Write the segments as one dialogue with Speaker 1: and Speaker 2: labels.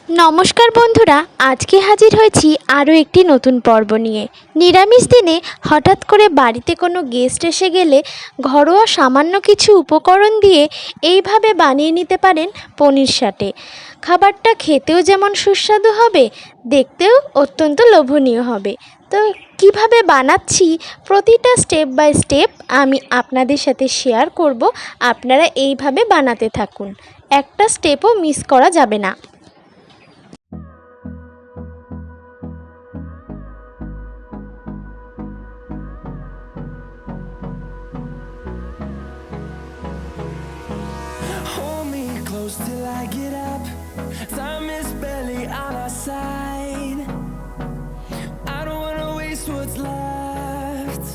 Speaker 1: নমস্কার বন্ধুরা, আজকে হাজির হয়েছি আরও একটি নতুন পর্ব নিয়ে। নিরামিষ দিনে হঠাৎ করে বাড়িতে কোনো গেস্ট এসে গেলে ঘরোয়া সামান্য কিছু উপকরণ দিয়ে এইভাবে বানিয়ে নিতে পারেন পনির সাটে। খাবারটা খেতেও যেমন সুস্বাদু হবে, দেখতেও অত্যন্ত লোভনীয় হবে। তো কিভাবে বানাচ্ছি প্রতিটা স্টেপ বাই স্টেপ আমি আপনাদের সাথে শেয়ার করব। আপনারা এইভাবে বানাতে থাকুন, একটা স্টেপও মিস করা যাবে না।
Speaker 2: Hold me close till I get up. Time is barely on our side. I don't wanna waste what's left.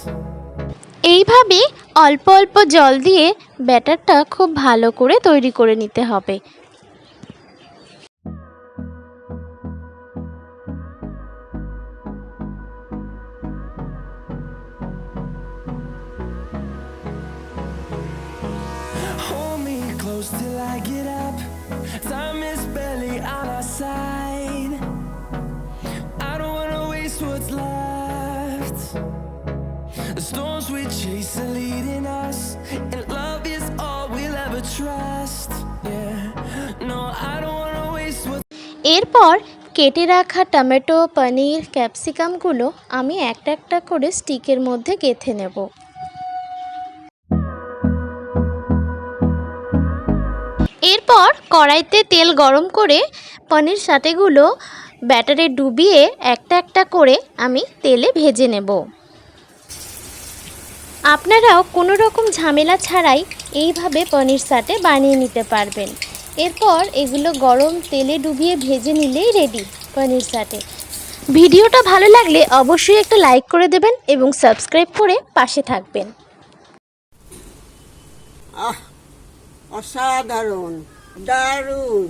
Speaker 1: এইভাবে অল্প অল্প জল দিয়ে ব্যাটারটা খুব ভালো করে তৈরি করে নিতে হবে।
Speaker 2: Hold me close till I get up. Time is barely on our side. I don't wanna waste what's left. The storms we chase are leading us, and love is all we'll ever trust. Yeah, no, I don't wanna waste what's.
Speaker 1: এরপর কেটে রাখা tomato, পনির, ক্যাপসিকামগুলো আমি একটা একটা করে স্টিকের মধ্যে গেঁথে নেব। এরপর কড়াইতে তেল গরম করে পনির সাটেগুলো ব্যাটারে ডুবিয়ে একটা একটা করে আমি তেলে ভেজে নেব। আপনারাও কোনো রকম ঝামেলা ছাড়াই এইভাবে পনির সাটে বানিয়ে নিতে পারবেন। এরপর এগুলো গরম তেলে ডুবিয়ে ভেজে নিলেই রেডি পনির সাটে। ভিডিওটা ভালো লাগলে অবশ্যই একটা লাইক করে দেবেন এবং সাবস্ক্রাইব করে পাশে থাকবেন।
Speaker 3: অসাধারণ, দারুণ।